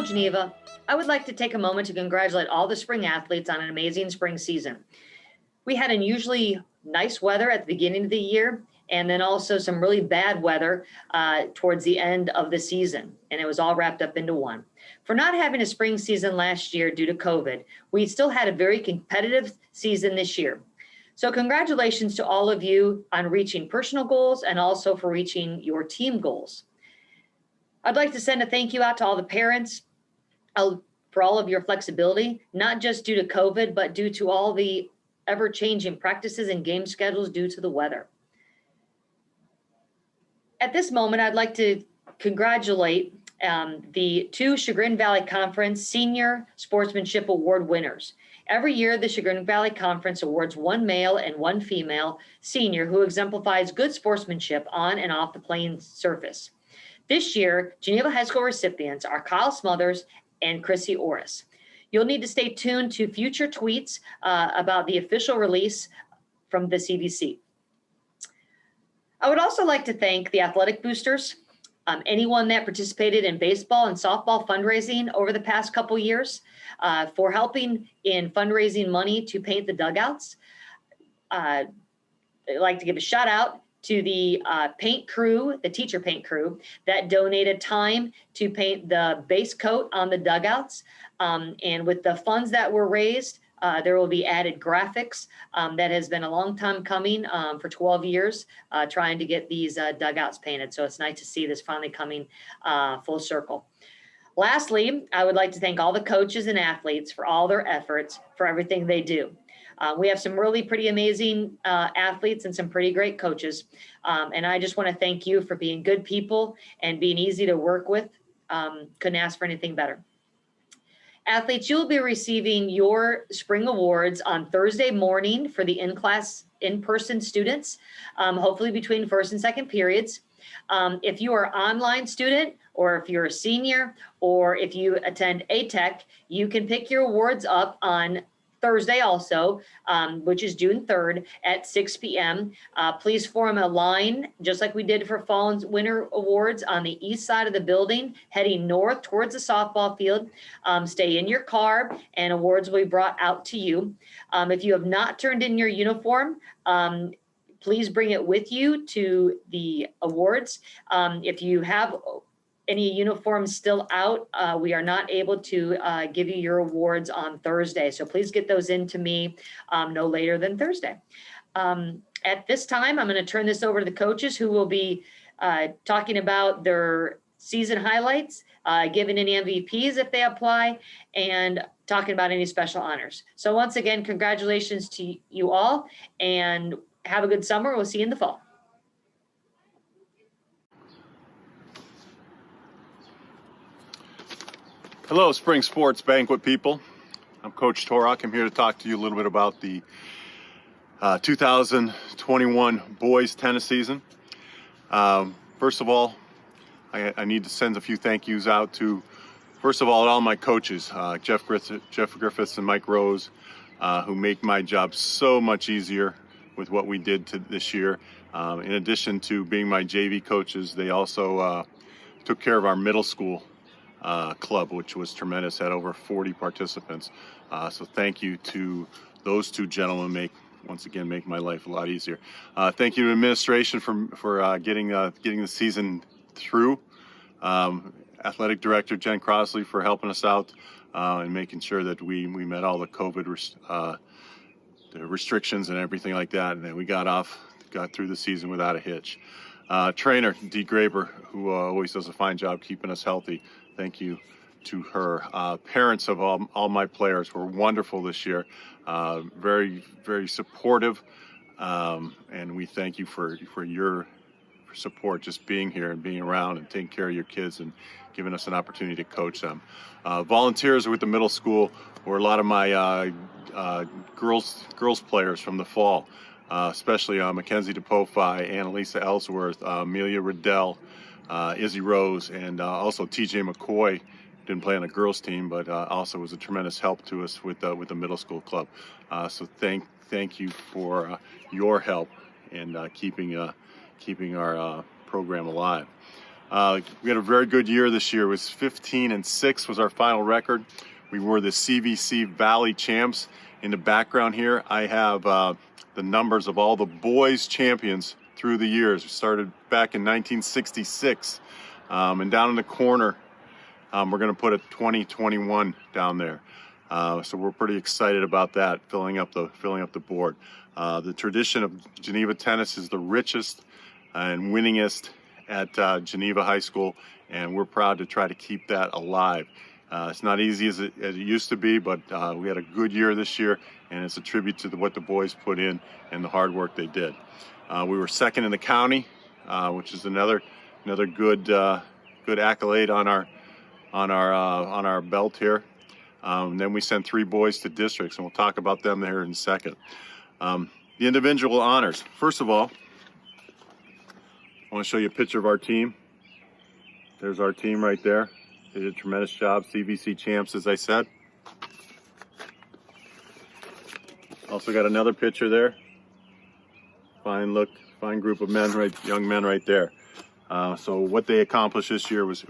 Hello, Geneva. I would like to take a moment to congratulate all the spring athletes on an amazing spring season. We had unusually nice weather at the beginning of the year, and then also some really bad weather towards the end of the season, and it was all wrapped up into one. For not having a spring season last year due to COVID, we still had a very competitive season this year. So congratulations to all of you on reaching personal goals and also for reaching your team goals. I'd like to send a thank you out to all the parents for all of your flexibility, not just due to COVID, but due to all the ever-changing practices and game schedules due to the weather. At this moment, I'd like to congratulate the two Chagrin Valley Conference Senior Sportsmanship Award winners. Every year, the Chagrin Valley Conference awards one male and one female senior who exemplifies good sportsmanship on and off the playing surface. This year, Geneva High School recipients are Kyle Smothers and Chrissy Orris. You'll need to stay tuned to future tweets about the official release from the CVC. I would also like to thank the athletic boosters, anyone that participated in baseball and softball fundraising over the past couple years for helping in fundraising money to paint the dugouts. I'd like to give a shout out to the paint crew, the teacher paint crew that donated time to paint the base coat on the dugouts. And with the funds that were raised, there will be added graphics. That has been a long time coming for 12 years, trying to get these dugouts painted. So it's nice to see this finally coming full circle. Lastly, I would like to thank all the coaches and athletes for all their efforts for everything they do. We have some really pretty amazing athletes and some pretty great coaches. And I just want to thank you for being good people and being easy to work with. Couldn't ask for anything better. Athletes, you'll be receiving your spring awards on Thursday morning for the in-person students, hopefully between first and second periods. If you are an online student, or if you're a senior, or if you attend ATEC, you can pick your awards up on Thursday also, which is June 3rd at 6 p.m. Please form a line, just like we did for Fall and Winter Awards, on the east side of the building, heading north towards the softball field. Stay in your car, and awards will be brought out to you. If you have not turned in your uniform, please bring it with you to the awards. If you have any uniforms still out, we are not able to give you your awards on Thursday. So please get those in to me no later than Thursday. At this time, I'm going to turn this over to the coaches who will be talking about their season highlights, giving any MVPs if they apply, and talking about any special honors. So once again, congratulations to you all, and have a good summer. We'll see you in the fall. Hello, spring sports banquet people. I'm Coach Torok. I'm here to talk to you a little bit about the 2021 boys tennis season. First of all, I need to send a few thank yous out to, first of all my coaches, Jeff Griffiths and Mike Rose, who make my job so much easier with what we did this year. In addition to being my JV coaches, they also took care of our middle school club, which was tremendous, had over 40 participants. So thank you to those two gentlemen, make my life a lot easier. Thank you to administration for getting the season through. Athletic director Jen Crossley for helping us out and making sure that we met all the COVID the restrictions and everything like that, and then we got through the season without a hitch. Trainer Dee Graber, who always does a fine job keeping us healthy. Thank you to her. Parents of all my players were wonderful this year. Very, very supportive. And we thank you for your support, just being here and being around and taking care of your kids and giving us an opportunity to coach them. Volunteers with the middle school were a lot of my girls players from the fall, especially Mackenzie DePofi, Annalisa Ellsworth, Amelia Riddell, Izzy Rose, and also TJ McCoy. Didn't play on the girls team, but also was a tremendous help to us with the middle school club. So thank you for your help in keeping our program alive. We had a very good year this year. It was 15-6 was our final record. We were the CVC Valley champs. In the background here, I have the numbers of all the boys champions through the years. We started back in 1966, and down in the corner, we're going to put a 2021 down there. So we're pretty excited about that, filling up the board. The tradition of Geneva tennis is the richest and winningest at Geneva High School, and we're proud to try to keep that alive. It's not easy as it used to be, but we had a good year this year, and it's a tribute to what the boys put in and the hard work they did. We were second in the county, which is another good accolade on our belt here. Then we sent 3 boys to districts, and we'll talk about them there in a second. The individual honors. First of all, I want to show you a picture of our team. There's our team right there. They did a tremendous job. CVC champs, as I said. Also got another picture there. Fine look, fine group of men, young men right there. So what they accomplished this year was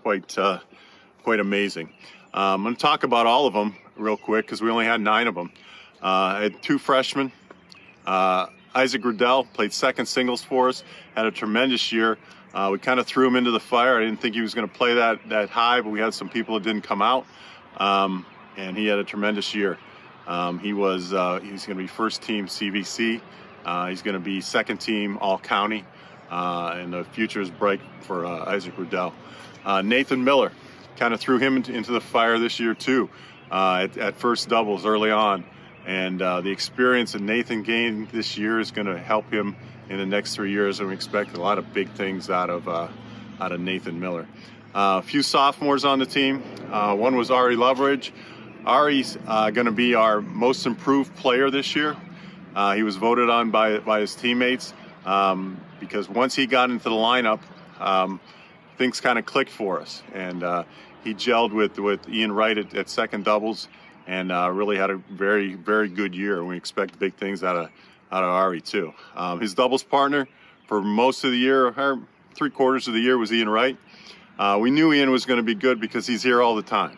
quite amazing. I'm going to talk about all of them real quick because we only had 9 of them. I had 2 freshmen. Isaac Riddell played second singles for us, had a tremendous year. We kind of threw him into the fire. I didn't think he was going to play that high, but we had some people that didn't come out, and he had a tremendous year. He's going to be first team CVC. He's going to be second team All County, and the future is bright for Isaac Riddell. Nathan Miller, kind of threw him into the fire this year too, at first doubles early on. And the experience that Nathan gained this year is going to help him in the next 3 years, and we expect a lot of big things out of Nathan Miller. A few sophomores on the team. One was Ari Loveridge. Ari's going to be our most improved player this year. He was voted on by his teammates because once he got into the lineup, things kind of clicked for us, and he gelled with Ian Wright at second doubles, and really had a very, very good year. We expect big things out of Ari too. His doubles partner for most of the year, or 3/4 of the year, was Ian Wright. We knew Ian was going to be good because he's here all the time.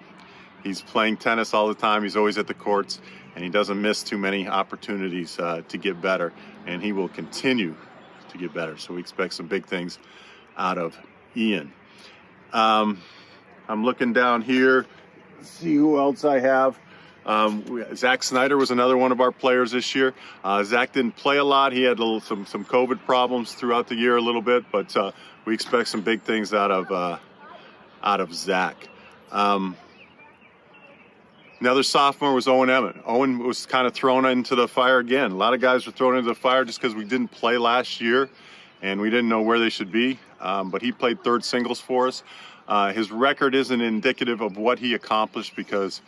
He's playing tennis all the time. He's always at the courts, and he doesn't miss too many opportunities to get better, and he will continue to get better. So we expect some big things out of Ian. I'm looking down here, see who else I have. Zack Snyder was another one of our players this year. Zack didn't play a lot. He had some COVID problems throughout the year a little bit, but we expect some big things out of Zack. Another sophomore was Owen Emmett. Owen was kind of thrown into the fire again. A lot of guys were thrown into the fire just because we didn't play last year and we didn't know where they should be, but he played third singles for us. His record isn't indicative of what he accomplished because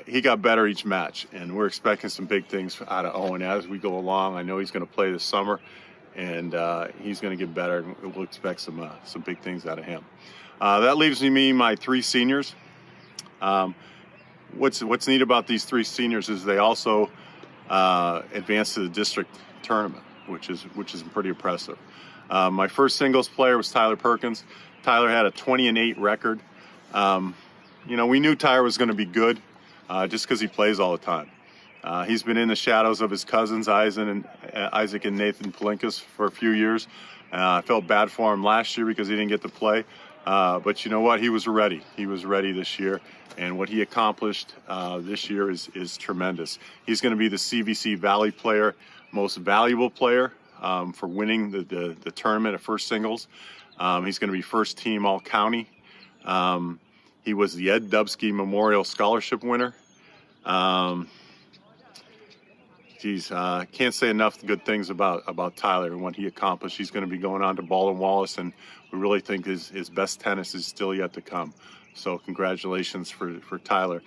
he got better each match, and we're expecting some big things out of Owen as we go along. I know he's going to play this summer, and he's going to get better, and we'll expect some big things out of him. That leaves me my 3 seniors. What's neat about these 3 seniors is they also advanced to the district tournament, which is pretty impressive. My first singles player was Tyler Perkins. Tyler had a 20-8 record. We knew Tyler was going to be good just because he plays all the time. He's been in the shadows of his cousins, Isaac and Nathan Palinkas, for a few years. I felt bad for him last year because he didn't get to play. But you know what? He was ready. He was ready this year. And what he accomplished this year is tremendous. He's going to be the CVC Valley player, most valuable player for winning the tournament at first singles. He's going to be first team All County. He was the Ed Dubsky Memorial Scholarship winner. Can't say enough good things about Tyler and what he accomplished. He's going to be going on to Baldwin Wallace, and we really think his best tennis is still yet to come. So congratulations for Tyler.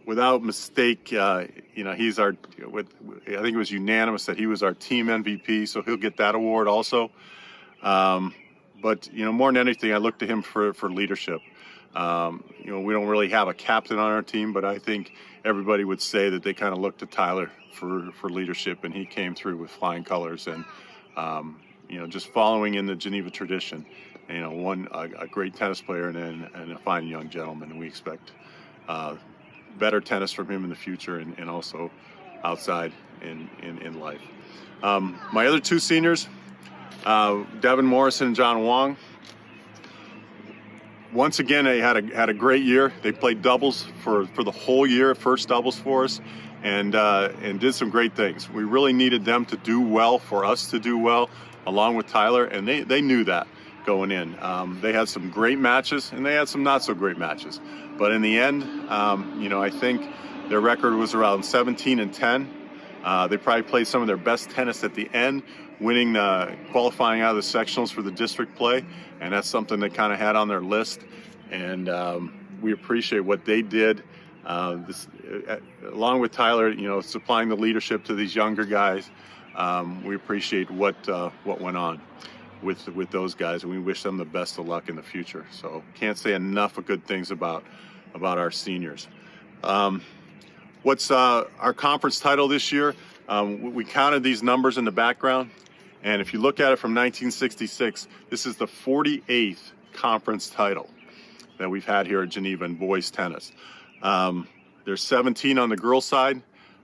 Without mistake, he's our. I think it was unanimous that he was our team MVP, so he'll get that award also. But more than anything, I look to him for leadership. We don't really have a captain on our team, but I think everybody would say that they kind of look to Tyler for leadership, and he came through with flying colors and just following in the Geneva tradition. a great tennis player and a fine young gentleman. And we expect better tennis from him in the future and also outside in life. My other two seniors, Devon Morrison and John Wong. Once again, they had a great year. They played doubles for the whole year, first doubles for us, and did some great things. We really needed them to do well for us to do well, along with Tyler, and they knew that going in. They had some great matches, and they had some not so great matches. But in the end, I think their record was around 17-10. They probably played some of their best tennis at the end, winning qualifying out of the sectionals for the district play, and that's something they kind of had on their list. And we appreciate what they did, along with Tyler, supplying the leadership to these younger guys. We appreciate what went on with those guys, and we wish them the best of luck in the future. So can't say enough of good things about our seniors. What's our conference title this year? We counted these numbers in the background, and if you look at it from 1966, this is the 48th conference title that we've had here at Geneva in boys tennis. There's 17 on the girls' side,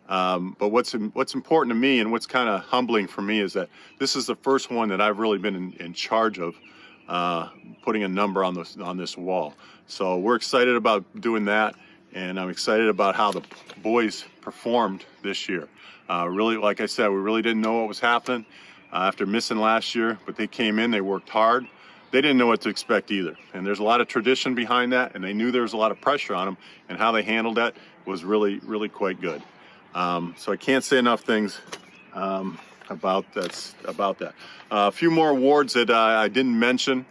but what's important to me and what's kind of humbling for me is that this is the first one that I've really been in charge of putting a number on this wall. So we're excited about doing that. And I'm excited about how the boys performed this year. Really, like I said, we really didn't know what was happening after missing last year, but they came in, they worked hard. They didn't know what to expect either. And there's a lot of tradition behind that, and they knew there was a lot of pressure on them, and how they handled that was really, really quite good. So I can't say enough things about that. A few more awards that I didn't mention.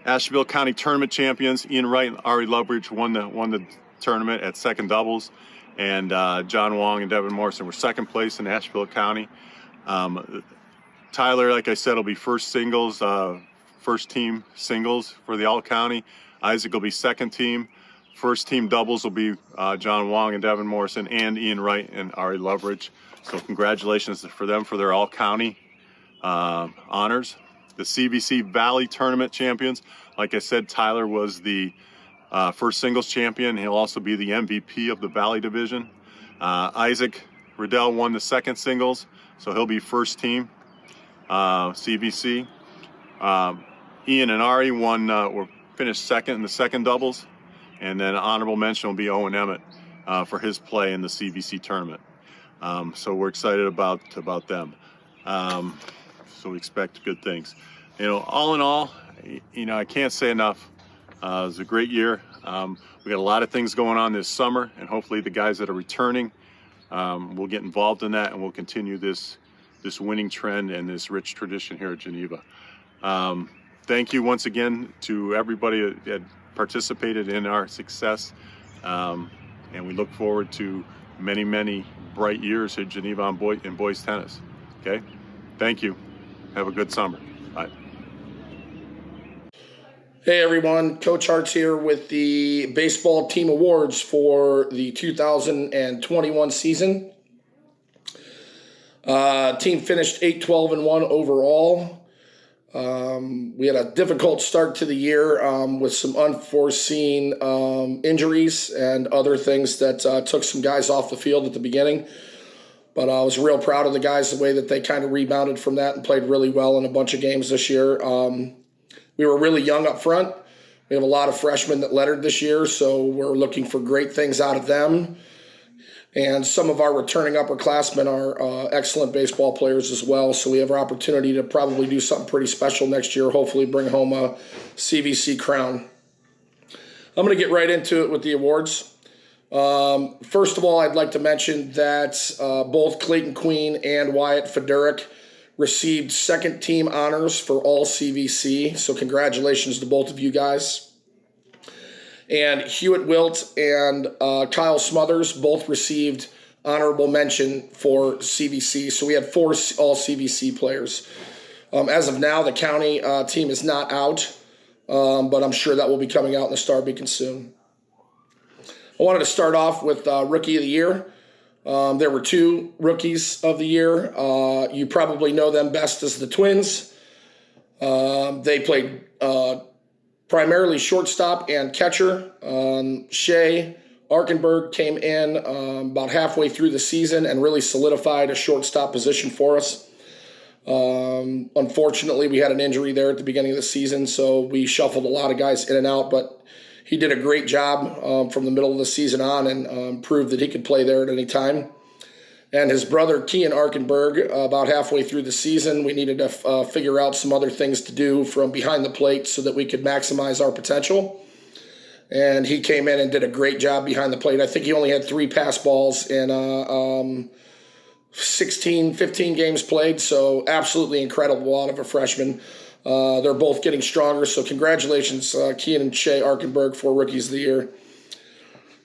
Asheville County Tournament champions, Ian Wright and Ari Loveridge won the tournament at second doubles, and John Wong and Devon Morrison were second place in Asheville County. Tyler, like I said, will be first team singles for the all-county. Isaac will be second team. First team doubles will be John Wong and Devon Morrison and Ian Wright and Ari Loveridge. So congratulations for them for their all-county honors. The CVC Valley Tournament champions, like I said, Tyler was the first singles champion. He'll also be the MVP of the Valley division. Isaac Riddell won the second singles, so he'll be first team CVC. Ian and Ari finished second in the second doubles, and then honorable mention will be Owen Emmett for his play in the CVC tournament. So we're excited about them. So we expect good things. All in all, I can't say enough. It was a great year. We got a lot of things going on this summer, and hopefully the guys that are returning will get involved in that, and we'll continue this winning trend and this rich tradition here at Geneva. Thank you once again to everybody that participated in our success, and we look forward to many, many bright years at Geneva in boys tennis. Okay? Thank you. Have a good summer. Bye. Hey everyone, Coach Hart's here with the baseball team awards for the 2021 season. Team finished 8-12-1 overall. We had a difficult start to the year with some unforeseen injuries and other things that took some guys off the field at the beginning. But I was real proud of the guys, the way that they kind of rebounded from that and played really well in a bunch of games this year. We were really young up front. We have a lot of freshmen that lettered this year, so we're looking for great things out of them. And some of our returning upperclassmen are excellent baseball players as well, so we have our opportunity to probably do something pretty special next year, hopefully bring home a CVC crown. I'm going to get right into it with the awards. First of all, I'd like to mention that both Clayton Queen and Wyatt Federic received second team honors for all CVC, so congratulations to both of you guys. And Hewitt Wilt and Kyle Smothers both received honorable mention for CVC, so we had 4 all CVC players. As of now, the county team is not out, but I'm sure that will be coming out in the Star Beacon soon. I wanted to start off with Rookie of the Year. There were 2 Rookies of the Year. You probably know them best as the Twins. They played primarily shortstop and catcher. Shea Arkenberg came in about halfway through the season and really solidified a shortstop position for us. Unfortunately, we had an injury there at the beginning of the season, so we shuffled a lot of guys in and out, but he did a great job from the middle of the season on and proved that he could play there at any time. And his brother, Kian Arkenberg, about halfway through the season, we needed to figure out some other things to do from behind the plate so that we could maximize our potential. And he came in and did a great job behind the plate. I think he only had 3 pass balls in 15 games played, so absolutely incredible out of a freshman. They're both getting stronger, so congratulations, Kian and Shea Arkenberg, for Rookies of the Year.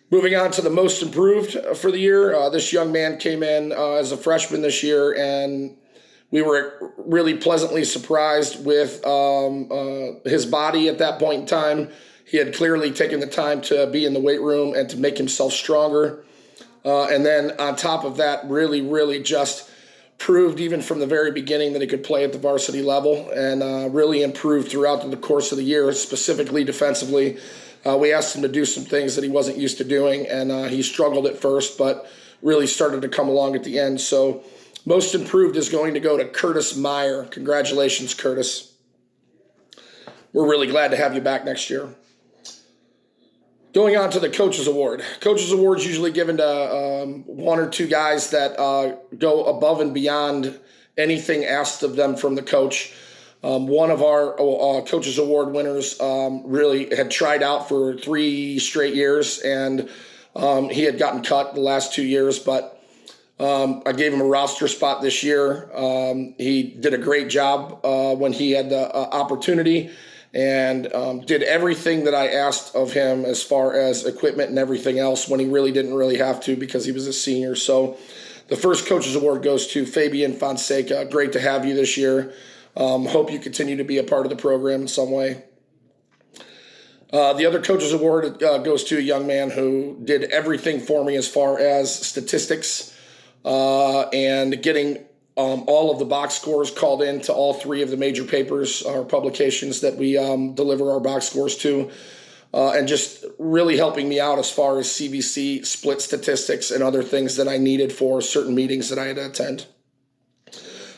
Moving on to the most improved for the year, this young man came in as a freshman this year, and we were really pleasantly surprised with his body at that point in time. He had clearly taken the time to be in the weight room and to make himself stronger. And then on top of that, really just proved even from the very beginning that he could play at the varsity level, and really improved throughout the course of the year, specifically defensively. We asked him to do some things that he wasn't used to doing, and he struggled at first, but really started to come along at the end. So most improved is going to go to Curtis Meyer. Congratulations, Curtis. We're really glad to have you back next year. Going on to the Coaches Award. Coaches Award is usually given to 1 or 2 guys that go above and beyond anything asked of them from the coach. One of our Coaches Award winners really had tried out for 3 straight years, and he had gotten cut the last 2 years, but I gave him a roster spot this year. He did a great job when he had the opportunity, and did everything that I asked of him as far as equipment and everything else when he really didn't really have to because he was a senior. So the first Coaches Award goes to Fabian Fonseca. Great to have you this year. Hope you continue to be a part of the program in some way. The other Coaches Award goes to a young man who did everything for me as far as statistics and getting all of the box scores called in to all 3 of the major papers or publications that we deliver our box scores to, and just really helping me out as far as CBC split statistics and other things that I needed for certain meetings that I had to attend.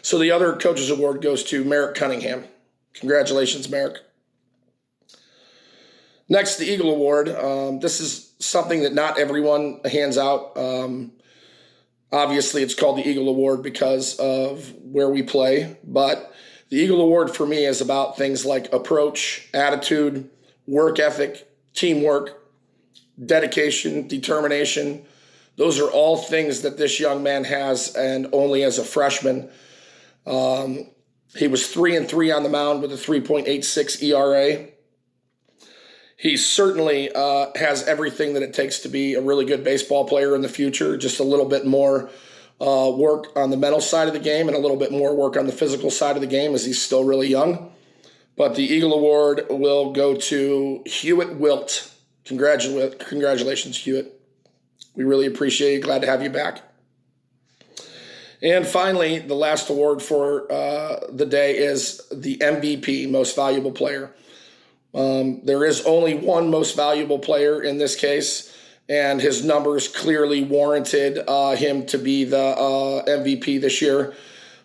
So the other Coaches Award goes to Merrick Cunningham. Congratulations, Merrick. Next, the Eagle Award. This is something that not everyone hands out. Obviously, it's called the Eagle Award because of where we play, but the Eagle Award for me is about things like approach, attitude, work ethic, teamwork, dedication, determination. Those are all things that this young man has, and only as a freshman. He was 3-3 on the mound with a 3.86 ERA. He certainly has everything that it takes to be a really good baseball player in the future, just a little bit more work on the mental side of the game and a little bit more work on the physical side of the game, as he's still really young. But the Eagle Award will go to Hewitt Wilt. Congratulations, Hewitt. We really appreciate you. Glad to have you back. And finally, the last award for the day is the MVP, Most Valuable Player. There is only one most valuable player in this case, and his numbers clearly warranted him to be the MVP this year.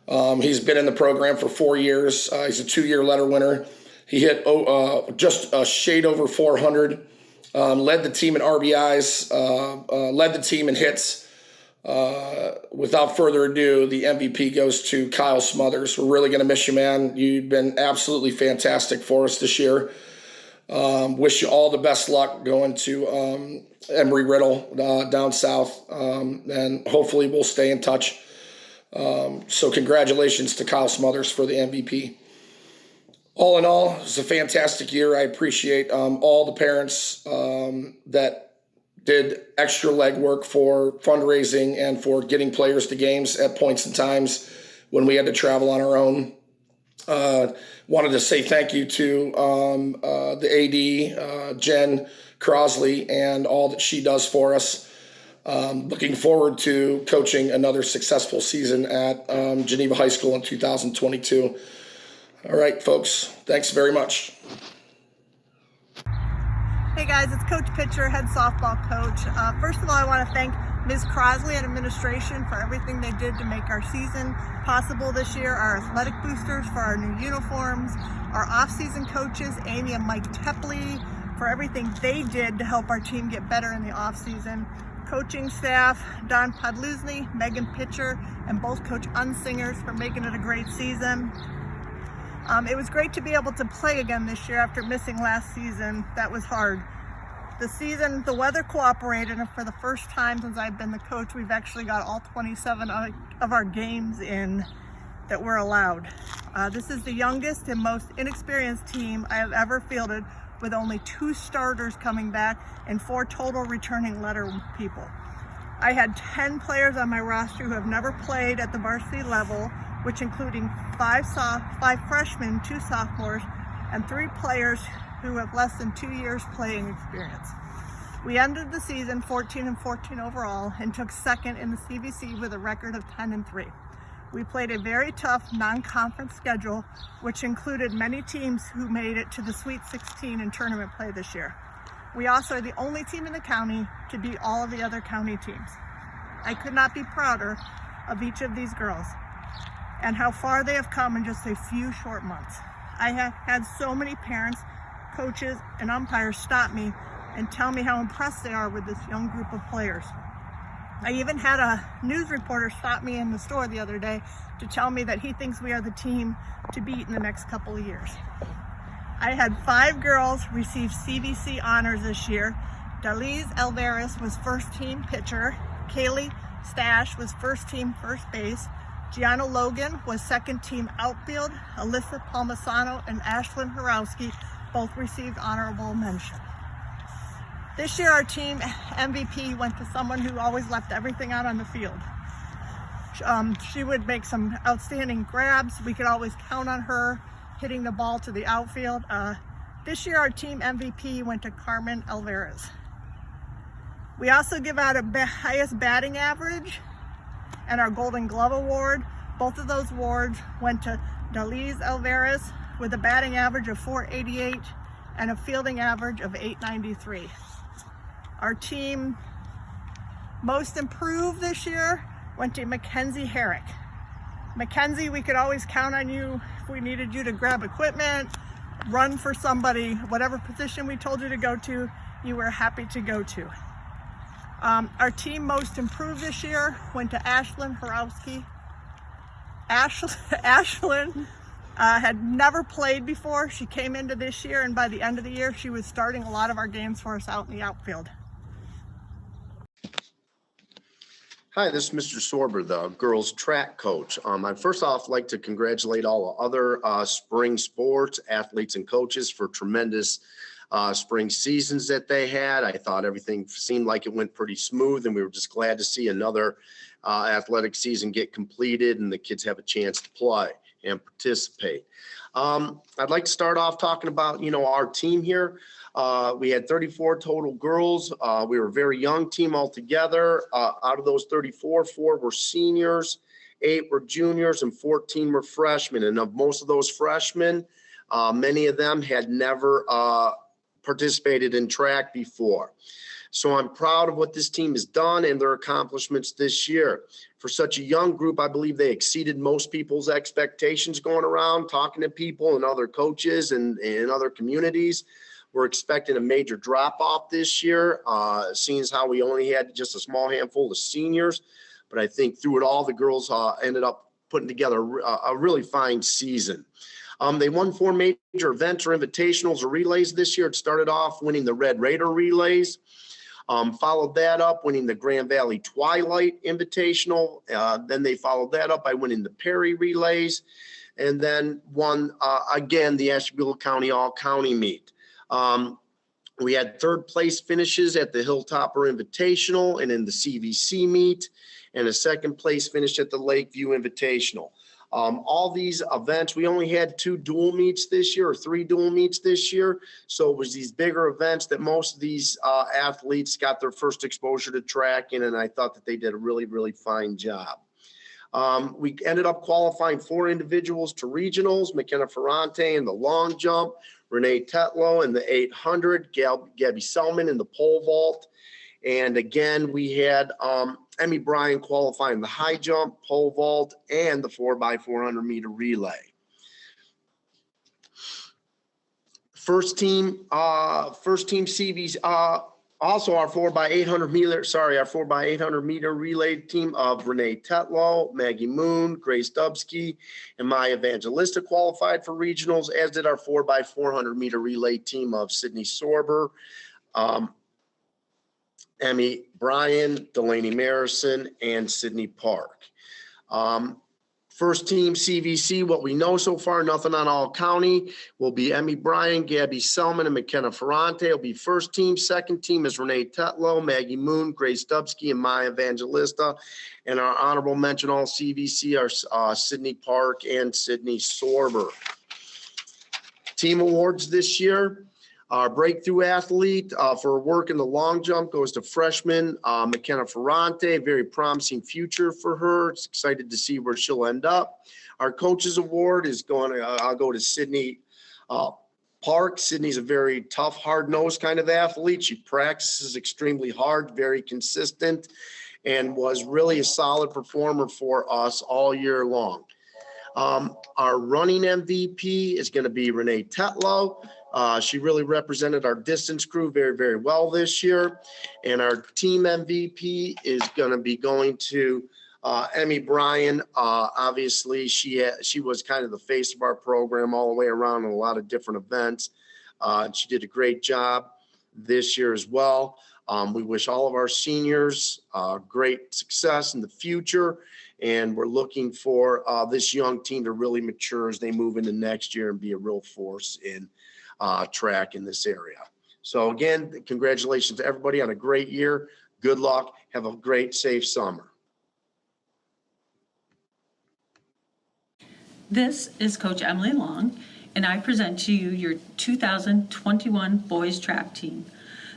He's been in the program for 4 years. He's a 2-year letter winner. He hit just a shade over 400, led the team in RBIs, led the team in hits. Without further ado, the MVP goes to Kyle Smothers. We're really going to miss you, man. You've been absolutely fantastic for us this year. Wish you all the best luck going to Emory Riddell down south, and hopefully we'll stay in touch. So congratulations to Kyle Smothers for the MVP. All in all, it's a fantastic year. I appreciate all the parents that did extra legwork for fundraising and for getting players to games at points and times when we had to travel on our own. Wanted to say thank you to the AD, Jen Crosley, and all that she does for us. Looking forward to coaching another successful season at Geneva High School in 2022. All right, folks. Thanks very much. Hey guys, it's Coach Pitcher, head softball coach. First of all, I want to thank Ms. Crosley and administration for everything they did to make our season possible this year, our athletic boosters for our new uniforms, our off-season coaches, Amy and Mike Tepley, for everything they did to help our team get better in the off-season. Coaching staff, Don Podluzny, Megan Pitcher, and both Coach Unsingers for making it a great season. It was great to be able to play again this year after missing last season. That was hard. The weather cooperated, and for the first time since I've been the coach, we've actually got all 27 of our games in that were allowed. This is the youngest and most inexperienced team I have ever fielded, with only 2 starters coming back and 4 total returning letter people. I had 10 players on my roster who have never played at the varsity level, which including 5 freshmen, 2 sophomores, and 3 players who have less than 2 years playing experience. We ended the season 14-14 overall and took second in the CVC with a record of 10-3. We played a very tough non-conference schedule, which included many teams who made it to the Sweet 16 in tournament play this year. We also are the only team in the county to beat all of the other county teams. I could not be prouder of each of these girls and how far they have come in just a few short months. I have had so many parents, coaches, and umpires stop me and tell me how impressed they are with this young group of players. I even had a news reporter stop me in the store the other day to tell me that he thinks we are the team to beat in the next couple of years. I had 5 girls receive CVC honors this year. Dalise Alvarez was first team pitcher. Kaylee Stash was first team first base. Gianna Logan was second team outfield. Alyssa Palmasano and Ashland Horowski both received honorable mention. This year, our team MVP went to someone who always left everything out on the field. She would make some outstanding grabs. We could always count on her hitting the ball to the outfield. This year, our team MVP went to Carmen Alvarez. We also give out a highest batting average and our Golden Glove Award. Both of those awards went to Dalise Alvarez with a batting average of .488 and a fielding average of .893. Our team most improved this year went to Mackenzie Herrick. Mackenzie, we could always count on you if we needed you to grab equipment, run for somebody, whatever position we told you to go to, you were happy to go to. Our team most improved this year went to Ashland Horowski. Ashland had never played before. She came into this year, and by the end of the year, she was starting a lot of our games for us out in the outfield. Hi, this is Mr. Sorber, the girls track coach. I'd first off like to congratulate all the other spring sports athletes and coaches for tremendous spring seasons that they had. I thought everything seemed like it went pretty smooth, and we were just glad to see another athletic season get completed and the kids have a chance to play and participate. I'd like to start off talking about, our team here. We had 34 total girls. We were a very young team altogether. Out of those 34, 4 were seniors, 8 were juniors, and 14 were freshmen. And of most of those freshmen, many of them had never participated in track before. So I'm proud of what this team has done and their accomplishments this year. For such a young group, I believe they exceeded most people's expectations going around, talking to people and other coaches and other communities. We're expecting a major drop-off this year, seeing as how we only had just a small handful of seniors. But I think through it all, the girls ended up putting together a really fine season. They won 4 major events or invitationals or relays this year. It started off winning the Red Raider relays. Followed that up winning the Grand Valley Twilight Invitational. Then they followed that up by winning the Perry relays. And then won, again, the Asheville County All-County meet. We had 3rd place finishes at the Hilltopper Invitational and in the CVC meet, and a 2nd place finish at the Lakeview Invitational. All these events, we only had 2 dual meets this year or 3 dual meets this year. So it was these bigger events that most of these athletes got their first exposure to track in, and I thought that they did a really, really fine job. We ended up qualifying 4 individuals to regionals: McKenna Ferrante in the long jump, Renee Tetlow in the 800, Gabby Selman in the pole vault. And again, we had Emmy Bryan qualifying the high jump, pole vault, and the 4x400 meter relay. First team CVs, also our 4x800 meter relay team of Renee Tetlow, Maggie Moon, Grace Dubsky, and Maya Evangelista qualified for regionals, as did our 4x400 meter relay team of Sydney Sorber, Emmy Bryan, Delaney Marison, and Sydney Park. First team CVC, what we know so far, nothing on all county, will be Emmy Bryan, Gabby Selman, and McKenna Ferrante. Will be first team. Second team is Renee Tetlow, Maggie Moon, Grace Dubsky, and Maya Evangelista. And our honorable mention all CVC are Sydney Park and Sydney Sorber. Team awards this year. Our breakthrough athlete for work in the long jump goes to freshman McKenna Ferrante. Very promising future for her. It's excited to see where she'll end up. Our coaches award is going to, I'll go to Sydney Park. Sydney's a very tough, hard-nosed kind of athlete. She practices extremely hard, very consistent, and was really a solid performer for us all year long. Our running MVP is going to be Renee Tetlow. She really represented our distance crew very, very well this year. And our team MVP is going to be going to Emmy Bryan. Obviously, she was kind of the face of our program all the way around in a lot of different events. She did a great job this year as well. We wish all of our seniors great success in the future. And we're looking for this young team to really mature as they move into next year and be a real force in track in this area. So again, congratulations to everybody on a great year. Good luck. Have a great, safe summer. This is Coach Emily Long, and I present to you your 2021 boys track team.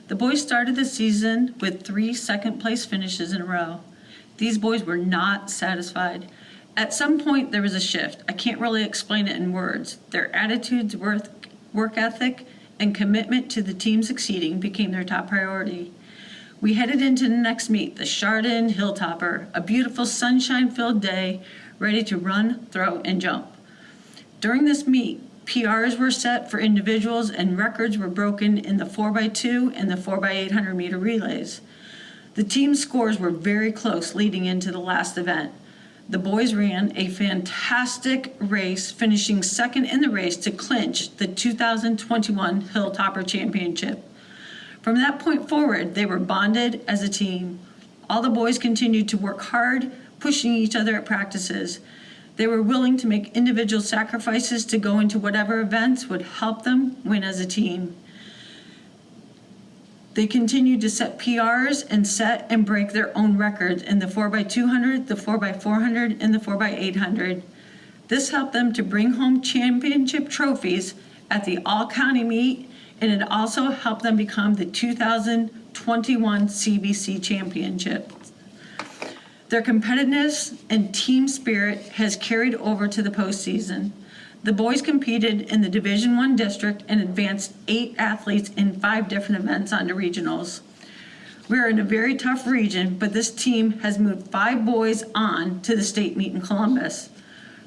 The boys started the season with 3 second-place finishes in a row. These boys were not satisfied. At some point, there was a shift. I can't really explain it in words. Their attitudes, work ethic, and commitment to the team succeeding became their top priority. We headed into the next meet, the Chardon Hilltopper, a beautiful sunshine-filled day, ready to run, throw, and jump. During this meet, PRs were set for individuals and records were broken in the 4x2 and the 4x800 meter relays. The team scores were very close leading into the last event. The boys ran a fantastic race, finishing second in the race to clinch the 2021 Hilltopper Championship. From that point forward, they were bonded as a team. All the boys continued to work hard, pushing each other at practices. They were willing to make individual sacrifices to go into whatever events would help them win as a team. They continued to set PRs and set and break their own records in the 4x200, the 4x400, and the 4x800. This helped them to bring home championship trophies at the all-county meet, and it also helped them become the 2021 CBC championship. Their competitiveness and team spirit has carried over to the postseason. The boys competed in the Division I district and advanced 8 athletes in 5 different events on to regionals. We're in a very tough region, but this team has moved 5 boys on to the state meet in Columbus.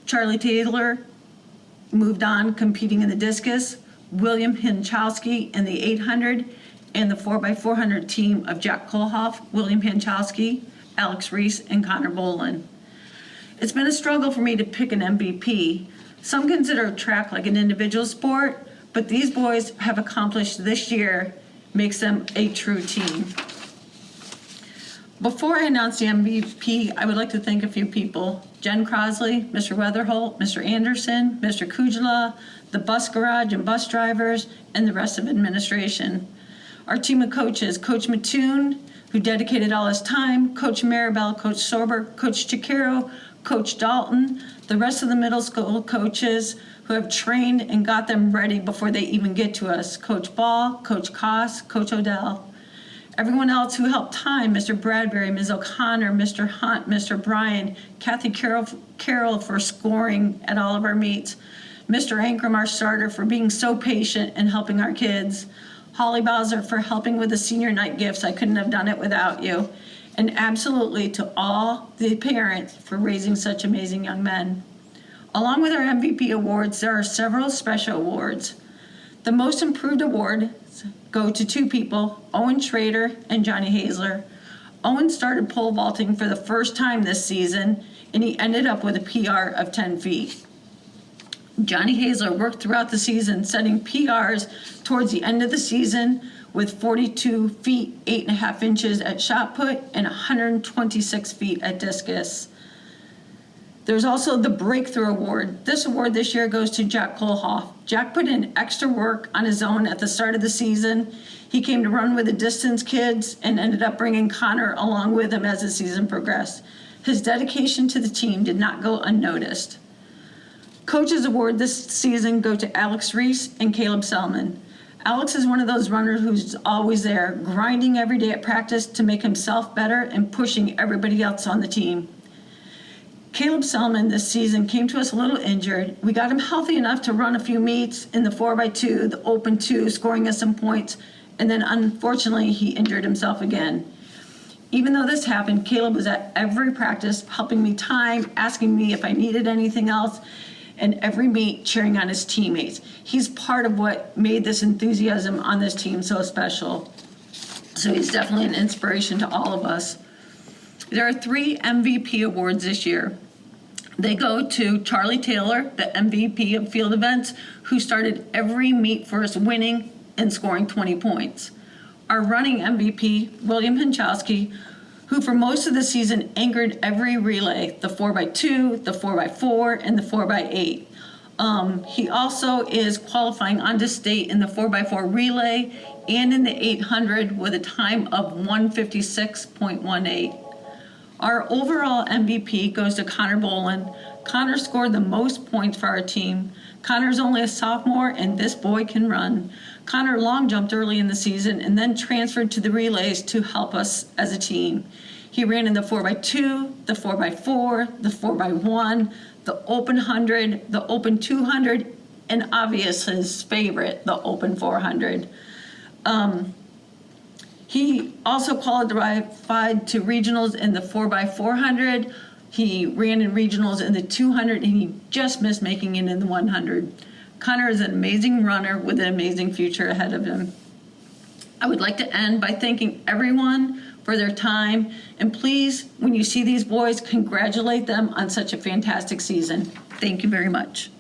Charlie Taylor moved on competing in the discus, William Hanchowski in the 800, and the 4x400 team of Jack Kohlhoff, William Hanchowski, Alex Reese, and Conor Bowlen. It's been a struggle for me to pick an MVP. Some consider track like an individual sport, but these boys have accomplished this year makes them a true team. Before I announce the MVP, I would like to thank a few people. Jen Crosley, Mr. Weatherholt, Mr. Anderson, Mr. Kujala, the bus garage and bus drivers, and the rest of administration. Our team of coaches, Coach Mattoon, who dedicated all his time, Coach Maribel, Coach Sorber, Coach Chikero, Coach Dalton, the rest of the middle school coaches who have trained and got them ready before they even get to us, Coach Ball, Coach Koss, Coach Odell. Everyone else who helped time, Mr. Bradbury, Ms. O'Connor, Mr. Hunt, Mr. Bryan, Kathy Carroll for scoring at all of our meets, Mr. Ankrum, our starter, for being so patient and helping our kids, Holly Bowser for helping with the senior night gifts. I couldn't have done it without you. And absolutely to all the parents for raising such amazing young men. Along with our MVP awards, there are several special awards. The Most Improved Award go to two people, Owen Schrader and Johnny Hazler. Owen started pole vaulting for the first time this season, and he ended up with a PR of 10 feet. Johnny Hazler worked throughout the season, setting PRs towards the end of the season with 42 feet, 8.5 inches at shot put and 126 feet at discus. There's also the Breakthrough Award. This award this year goes to Jack Kohlhoff. Jack put in extra work on his own at the start of the season. He came to run with the distance kids and ended up bringing Conor along with him as the season progressed. His dedication to the team did not go unnoticed. Coaches Award this season go to Alex Reese and Caleb Selman. Alex is one of those runners who's always there, grinding every day at practice to make himself better and pushing everybody else on the team. Caleb Selman this season came to us a little injured. We got him healthy enough to run a few meets in the 4x2, the open 2, scoring us some points, and then unfortunately he injured himself again. Even though this happened, Caleb was at every practice helping me time, asking me if I needed anything else, and every meet cheering on his teammates. He's part of what made this enthusiasm on this team so special. So he's definitely an inspiration to all of us. There are 3 MVP awards this year. They go to Charlie Taylor, the MVP of field events, who started every meet for us, winning and scoring 20 points. Our running MVP, William Hinchowski, who for most of the season anchored every relay, the 4x2, the 4x4, and the 4x8. He also is qualifying onto state in the 4x4 relay and in the 800 with a time of 1:56.18. Our overall MVP goes to Conor Bowlen. Conor scored the most points for our team. Conor's only a sophomore, and this boy can run. Conor long jumped early in the season and then transferred to the relays to help us as a team. He ran in the 4x2, the 4x4, the 4x1, the open 100, the open 200, and obviously his favorite, the open 400. He also qualified to regionals in the 4x400. He ran in regionals in the 200, and he just missed making it in the 100. Conor is an amazing runner with an amazing future ahead of him. I would like to end by thanking everyone for their time, and please, when you see these boys, congratulate them on such a fantastic season. Thank you very much.